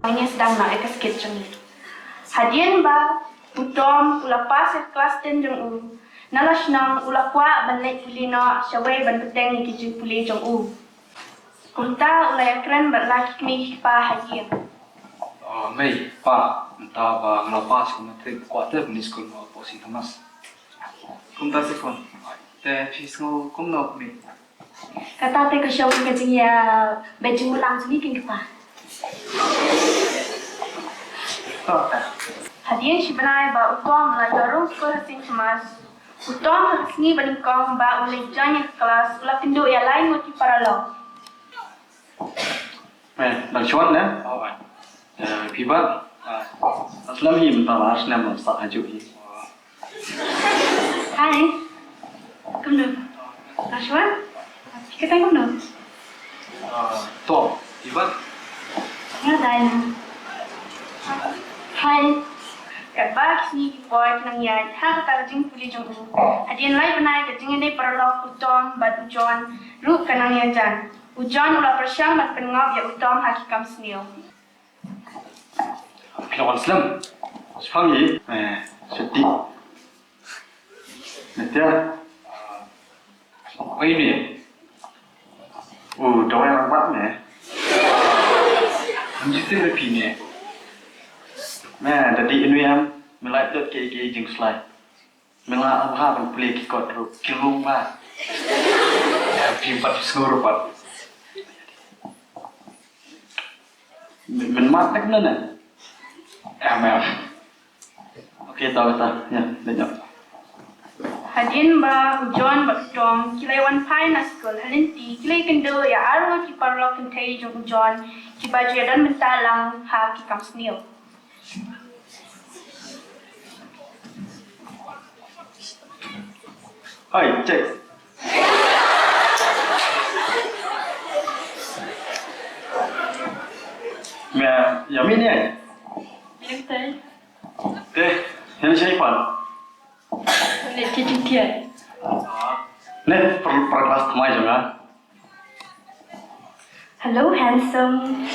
Ini sedang nak sikit macam ni. Hadian ba, utom, ula pas kelas 10 jeng u. Nalas nang ula kuat balik puli nak syawai ban peteng ikijin puli jeng u. Kunta ula yakran berlaki kami pa hadian. Mei, pa, entah ba ngelapas kumatrik kuatir ni sekolah mau posi tamas. Kunta sekon. Te pisngo kumno kami. Kata te ke syawai kejing ya baju ulang sini king pa. Hadian si benai ba utom la jorong sekolah sing semas. Utom sini bandingkong ba ulai janya kelas ula pindu ya lain ngoti para lo. Đang chốt đấy. Vì vậy, Aslam hi mình tao Aslam mà sao haju hi. Hai, come được. Đang chốt. Cái tay come được. To, vì vậy. Nhớ đây nè. Hai. Kat ba sini boy nang ya ha ka jing puli jong u. Hadian lai benai ka jing ni para lo utom ba ujon ru kanang ya jan. Ujon ula persyang mat pengop ya utom hakikam snil. Kalau Aslam, sepang ye, sedih. Nanti apa ini? Doa yang buat ni. Mesti lebih ni. Tadi ini yang melai tu ke jeng slide. Melai apa pun boleh kikot ru Khyllung lah. Pimpat seluruh pat. Menmat nak mana? Mel. Okey, tahu. Ya, lanjut. Hadian ba ujon ba utom kilai wan pai na school halinti kilai kendo ya arunga ki parlo Kynthei jong ujon ki baju dan mentalang ha ki kam snil. Hai, cek. Yang ini ni? Kynthei. Yang siapa? Ni Kynthei. Ni per kelas kemai juga. Hello handsome.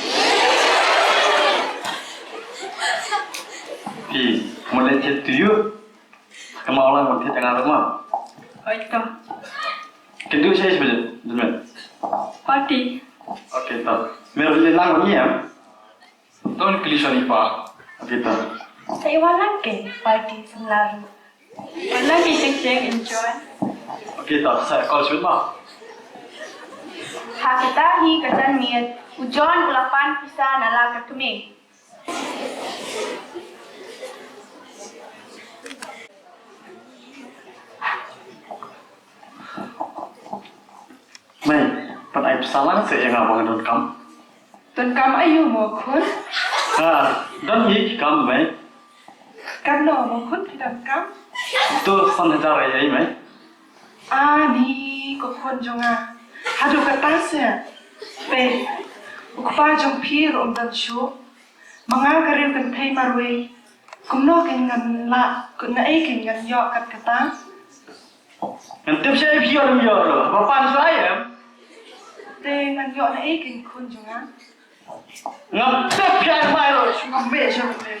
Mulai chat tu you. Kamu orang mesti jangan rumah. Itu. Kendu saya sebenarnya, jemel. Party. Okey, tahu. Mereka boleh lang ni ya. Tahun kelihatan ni pak. Okey, tahu. Saya walang ke party selalu. Walang ke cek enjoy. Okey, tahu. Saya call sebentar. Ha kita hi katan miat ujon ulapan pisa nala ka kami. Mai, pada pesanan saya yang abang don kam. Don kam ayu mo khun. Don hi kam mai. Kam no mo khun ki don kam. Tu sanhajar ya mai. Di ko khun jonga. Hadu kata se. Pe. Ukpa jong phir dan shu. Manga karil Kynthei marwe. Kumno ken ngan la kun na ai ken ngan yo kat kata. Nanti saya biar lo. Bapak saya. Te ngan yo na ai ken khun jonga. Ngap biar mai lo. Ngam me jong me.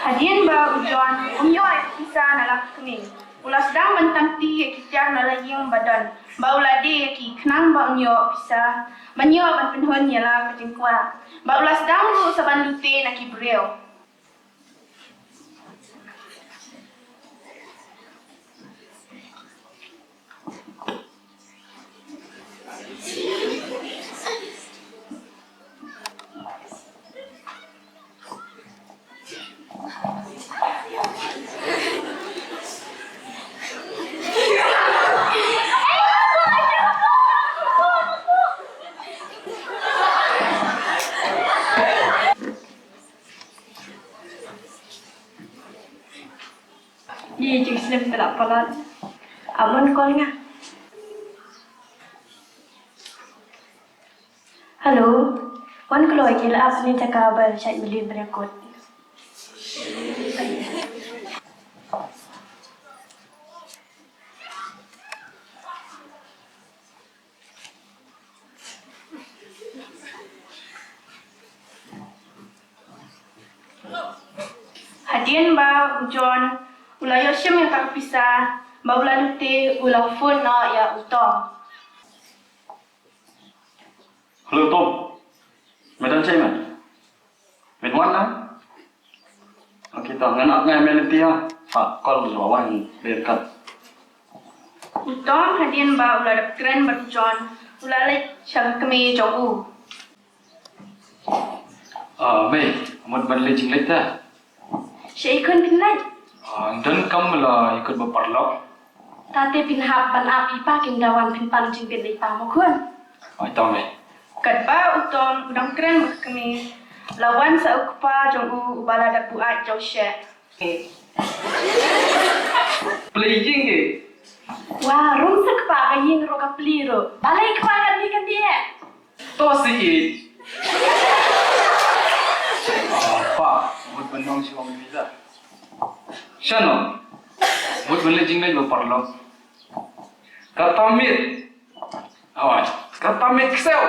Hadian ba ujon umyo ay pisa nala ka kami. Ulas dang mentamti kityak nala yung badan. Ba uladi ki knang ba unyo pisa. Banyo ban penhon yala kajingkwa. Ba ulas dang ru sa bandute na kibreo. Ye jeng slim tak palat. Abon call nga. Hello. Wan keluar kila apa ni cakap abang syait beli berekod. Hadian ba ujon ula yosyem yang tak pisah ba ula lute ula phone no ya utong. Hello Tom, medan cai man. Men wan lah. Kita nganak ngai meliti ha. Pak call lawan dekat. Utong hadian ba ula dap keren ba ujon ula lek syang kami jong u. Mei, amat balik jinglet dah. Syai ikon pinai. Dan kamu lah ikut berparlok. Tate pinhap ban api pa king dawan pinpan jing bin lepa mo kun. Tahu mei. Kat ba utong udang keren ba kami lawan sa ukpa jong u ubala dap buat jauh syek. Playing ke? Wah, rung sa kpa kaying ro ka pliro. Balay kpa kan dia. Toh sikit. Pak, buat benong si kami bisa. Shano, buat balik jinglet berparlok. Kata mit. Awak, kata mit kesel.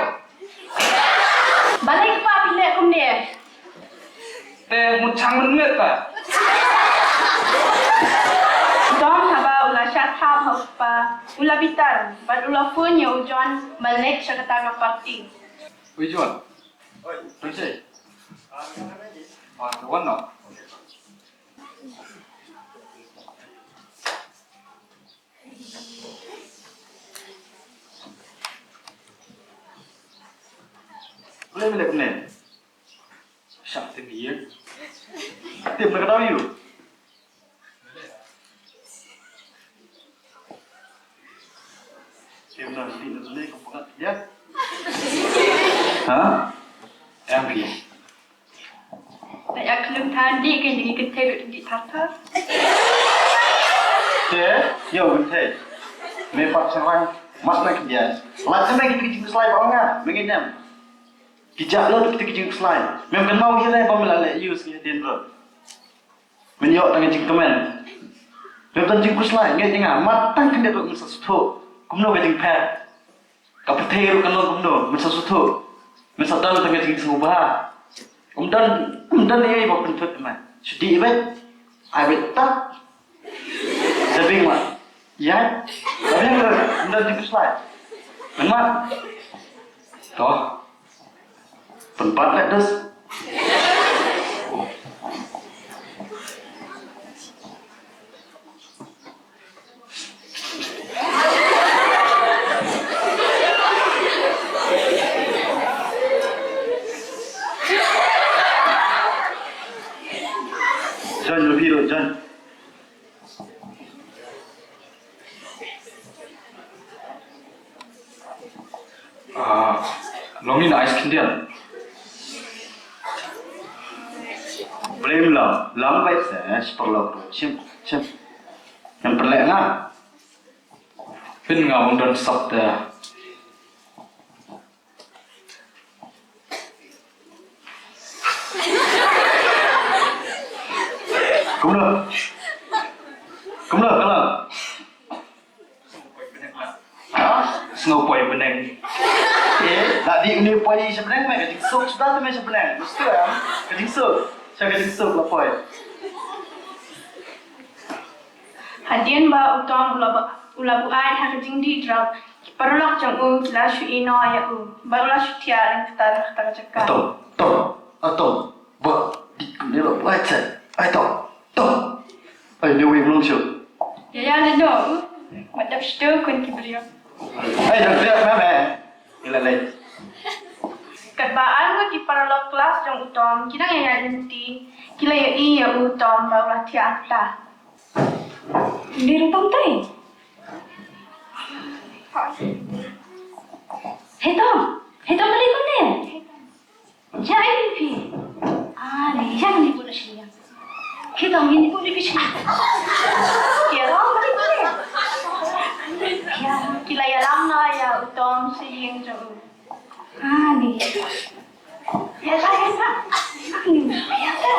Balay kpa pilih kum dia. Teh mucang menut tak? Dom haba ula syat hab hapa ula bitar bat ula phone ya ujon balik sa kata party. Ujuan. Terus. Kawan no. Boleh boleh kemen. Syak tinggi ya. Tim nak tahu you. Tim nak boleh kau pengat ya. Ha? Yang pergi. Tak ya kelum tadi kan jadi Kynthei di Thar. Yo Kynthei. Mepak serang mas nak dia. Macam nak kita kerja selai bawang ah, mengenam. Kijak lo kita kerja selai. Memang mau kita pamela le use ke den bro. Menyok tangan jing kemen. Memang jing selai ngai tengah matang kan dia tu sesuatu. Kumno ke jing pet. Kapitei ru kan lo kumno sesuatu. Mesadal tangan jing semua. Kemudian dia ibu pentut teman. Sudi ibat, ibat tak. Sebing mak, ya. Tapi yang kemudian di slide. Memang, toh, tempat ledas. John, your hero, John. Longin ice kendian. Belum lah, lambat saya seperlu cim. Yang perlek lah. Pin ngawang dan sabda. Kemana? Sengopoi beneng. Tadi ini poi sebenarnya mereka jingsuk sudah tu mereka sebenarnya. Mesti ya, jingsuk. Saya jingsuk lah poi. Hadian ba utong ula buat hak jingdi drop. Perlok jong u la shu ino ya u. Ba ula shu tia lang kata cakap. Atau, di ni lo baca. Ay, ni wing belum show. Ya no. Madap sto kun kibrio. Ay, dah dia mana? Ilalai. Kadbaan ko di paralog kelas jong utong kinang ya nanti kila ya i ya utong ba ula tia ta. Di rupang tay. Hey Tom balik ko din. Jai pi. Ni yang ni pun siya. Kita ini pun di sini. Ya, balik ko din. Ya, kila ya lang na ya utong siyang jong. Ni. Ya, sa. Ni. Ya, sa.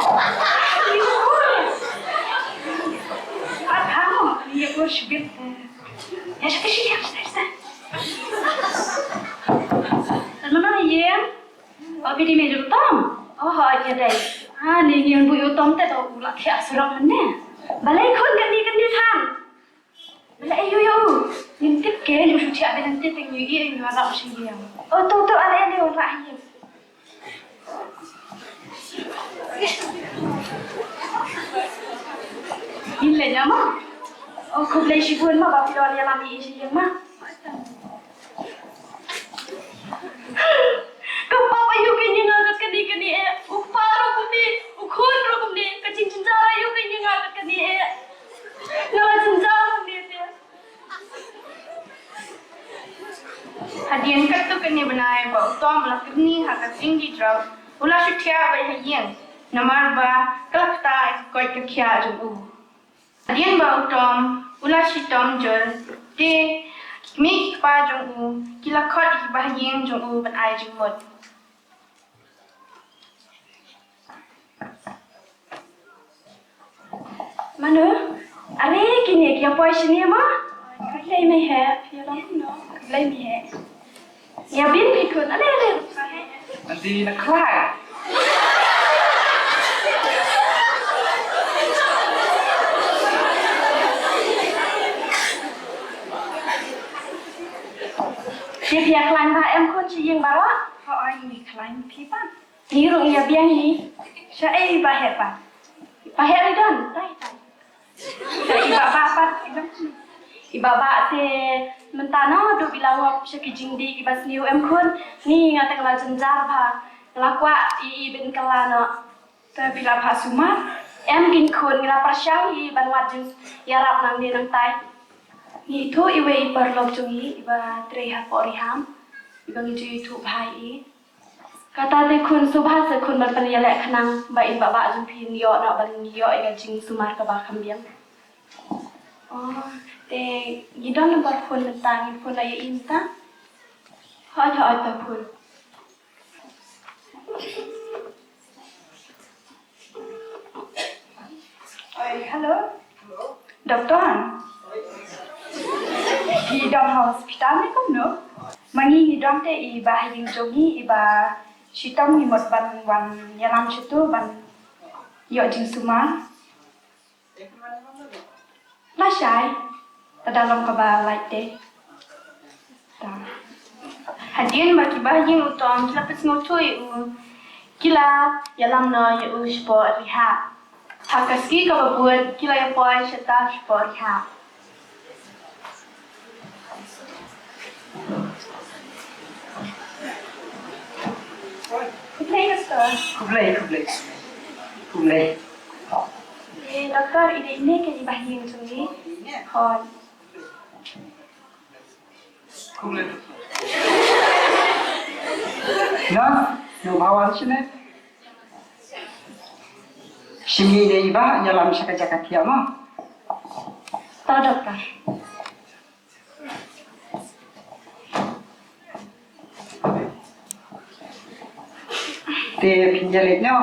Я больше бед. Я же кашель, что? Mana ye? Abi di meja Tom. Oh, aja deh. Ni yang bu utom te to ulah thia surang mana. Balai khon kan ni than. Balai yo. Nin tip ke ni su thia ben tip teng yi ni ra si yang. To ale ni ora hi. Ile nyama. Khub lai si bun ma ba pi ya la mi si yang ma. Papa yuk ini ngagat kani uparo kuni ukhun ro kuni kacing cincara yuk ini ngagat kani ngala cincara ni dia hadian kat tu kani banai ba tom la kani ha ka tinggi draw ula shuthya ba hadian namar ba kalakta koi ka khya ju hadian ba tom ula shitom jol te mi pa jung kila khot ba hadian jung ban ai jung mot Manu, are kini kia poi sini ma? Lei me he, ya long no. Lei me he. Ya bin pikun, ale. Nanti nak kelak. Dia pihak lain ba em kun si yang bawa? Họ ai mi klein pipan. Ni rung ya biang ni. Sa ba he pa. Pa he ai dan, tai. Iba apa? Iba te mentana do bilang wap syaki jingdi iba sniu em kun ni ngata kala jenjar ba lakwa I ben kala no te bila pa suma em gin kun ngila persyang I ban wajin yarap nang ni nang tai ni tu iwe perlok jungi iba treha poriham iba ngi tu bhai kata te kun subha se kun ban pan yale khnang ba iba ba jum phin yo na ban yo iga jing sumar ka ba khambiang te gidon number phone tang phone la inta ha ta phone Hello. Doktor. Di dalam hospital ni kom no. Mangi ni dom te iba hing jogi iba sitam ni mot ban wan yalam situ ban yo jing suma. La sai. Dalam kaba like te. hadian bagi bahing utom kila pes ngotoi kila yalam no ya sport riha hakaski ka buat kila ya poi seta sport riha Kuplay ka Kublai. doktor ini ke bahing sungi hon No bawa sini. Sini dia iba dalam sakajakat dia mo. tahu doktor Te pinjaliknya.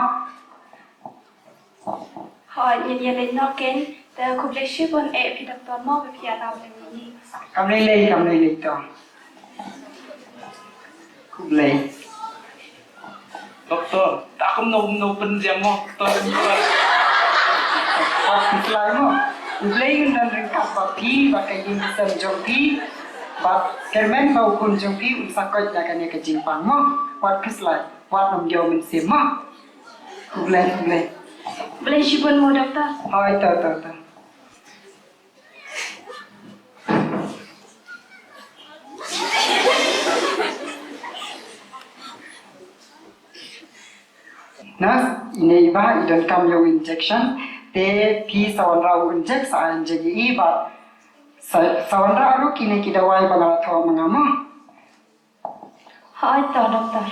hon ini le no ken te kuplay shibon pi doktor mo pi alam ni Kami lei tu. Kublai. Doktor, tak aku no penjam mo. Doktor. Pas dikelai mo. Kublai dan ringkas bapi pakai insan jompi. Bat kermen bau kun jompi usakot jagan ya kejimpang mo. Wat keslai. Wat nom jauh mensim mo. Kublai. boleh shibon mo doktor Hai tu. Nas ini iba idon kam yo injection te pi sawan rau inject sa jadi iba sawan rau kini kita wai bangal thaw mangama hai tahu doktor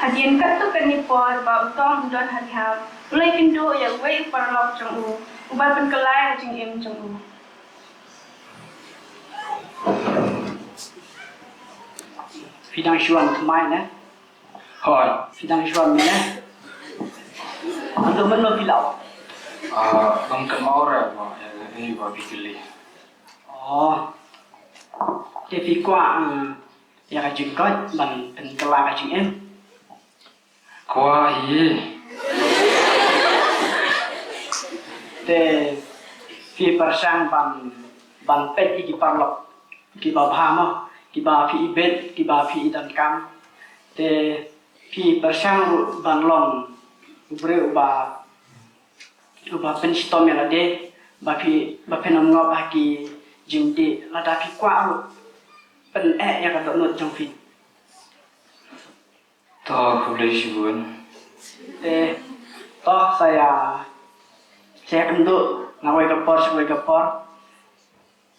hadian kat tu kan ni por ba utong don hadiah mulai pintu ya wei parlok jong ubar pen kelai jing em jong Fidang syuan kemai ne Hoi. Fidang syuan ne Untuk mana pilau Ang kamora ba ba bigili. Oh Te fi kwa ya ka jing ko ban pen kala ka jing em Kwa hi. te fi persang ban pet iki parlok ki ba bhama ki ba fi ibet ki ba fi dan kam te fi persang ban long ubre ba pen stom ya de ba pen ngop ha ki jing di la da fi kwa ru pen ya ka dot not jong fi Ta kublai shibun. toh saya kenduk ngawai kapor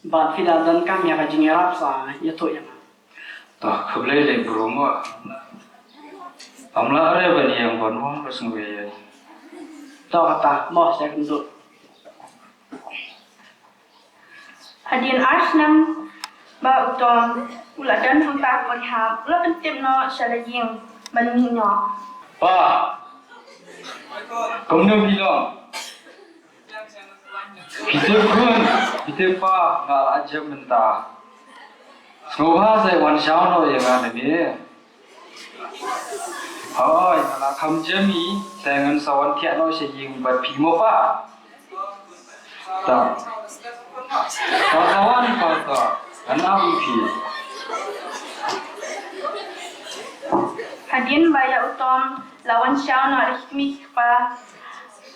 bat fida dan kam ya kajing erap sa yato yang Ta kublai le buruma. Amla are bani yang banwa harus ngwe. toh kata mau saya kenduk Hadian Arsenal ba utom ula dan hong ta perham ula pentim no salaying manino. Pa. Kamu bilang. Kita pa ngal aja mentah. Semoga saya wan xiao no yang ada ni. Hoi, kalau kamu jemi, saya ngan sawan tiak no saya yang buat pimo pa. Tak. Kawan pa, anak upi. Hadian baya utom lawan syau no rikmi pa.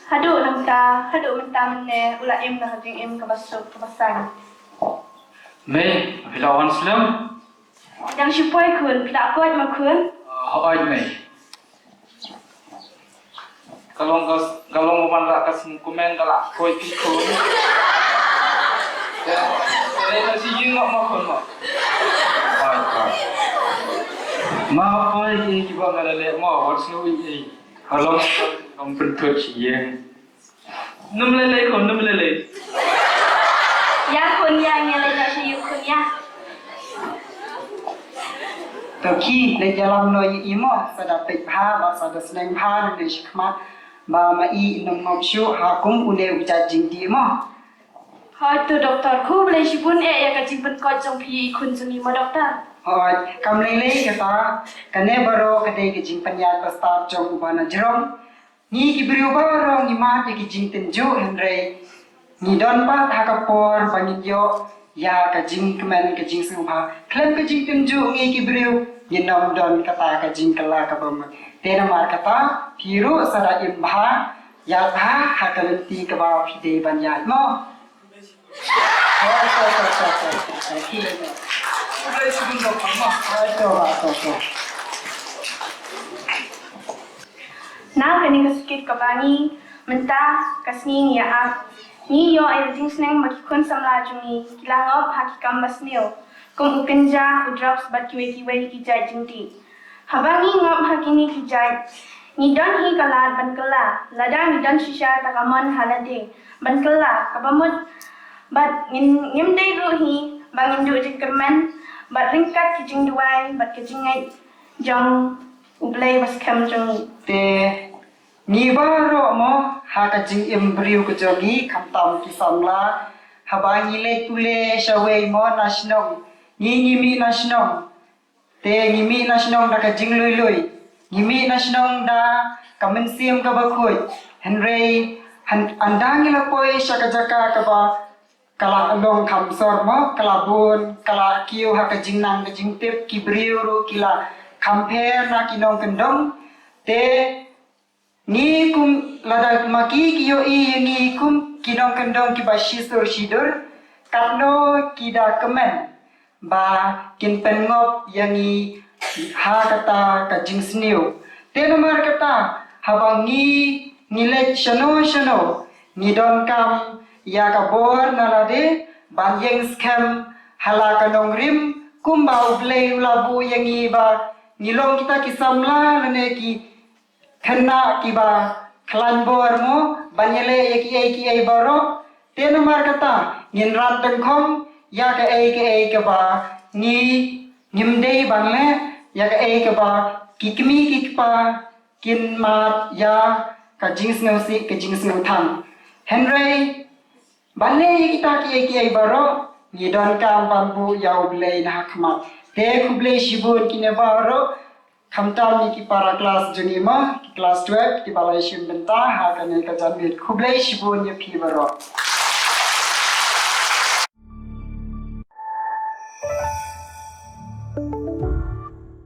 Hadu menta mene ula em na hajing em kabasan. Mei, bila wan selam. Yang supaya kun pila kuat makun. Hoi mei. Kalau mau nak kasih komen kalau koi pikun. Saya masih ingin nak makan mak. Hai. Ma koi kita nggak ada mak, harus nui. Kalau kamu bertuah siang. num lele Ya kun ya ngelai nak siu kun ya. Toki le jalam no imo sada pek pha ba sada sneng pha le shikma ba ma I nom nom shu ha kum une uja jing di mo Hai tu doktor ku boleh sibun ya kajing penkot jong pi kun suni mo doktor. hoi kam le le kata kane baro kade ke jing panyat ba star jong ubana jrom ni ki brio baro ni ma ke jing tenju henre ni don pa ha ka por bangin yo ya ka jing kemen ke jing suha klem ke jing tenju ni ki brio ni nom don kata ka jing kala ka bam tena mar kata piru sada imba ya ha ha ka lenti ka ba pide ban ya mo Kublai sebelum doktor mak. Na kani kasakit ka bani menta kasni ya ap. Ni yo ay jing sneng makikun samla jungi kilangop hakikam basnil. Kung ukenja udrops bat kiwe kijai jingti. Habangi ngop hakini kijai. Ni don hi kalat ban kala. Lada ni don shisha takamon halade. Ban kala kabamut bat ngim day ruhi bangin du jingkerman bat ringkat kijing duai bat kijingai jong ublay bas kam jong te ni baro mo ha ka jing embryo ko jogi kam tam ki samla ha ba ni le tule shawe mo national ni mi national te ni mi national da ka jing loi ni mi national da kamen siam ka ba khoi henry andang la koi shaka jaka ka ba kala long kam sor mo kala bun kala kiu ha ka jing nang ka jing tep ki brio ru kila kamper na kinong kendong te ni kum lada maki kiyo I ni kum kinong kendong ki ba shisur shidur katno kida kemen ba kin pengop yangi ha kata ka jing sniu te nomor kata habang ni lek shano ni don kam ya ka bor nalade ban yeng scam hala kanong rim kumba ublei ulabu yangi ba nilong kita kisamla lene ki kena ki ba klan bor mo banyele ki ai baro te nomor kata ngin rat tengkhong ya ka ai ka ba ni ngimdei bangle ya ka ai ka ba kikmi kikpa kin mat ya ka jings ngausi ka jings ngauthang henry banle kita ki ai baro ni don kam bambu ya ublei na khmat te kuble shibun kine baro khamtam ni ki para class junima class 12 ki balai shim benta ha kane ka jamit kuble shibun ye phi baro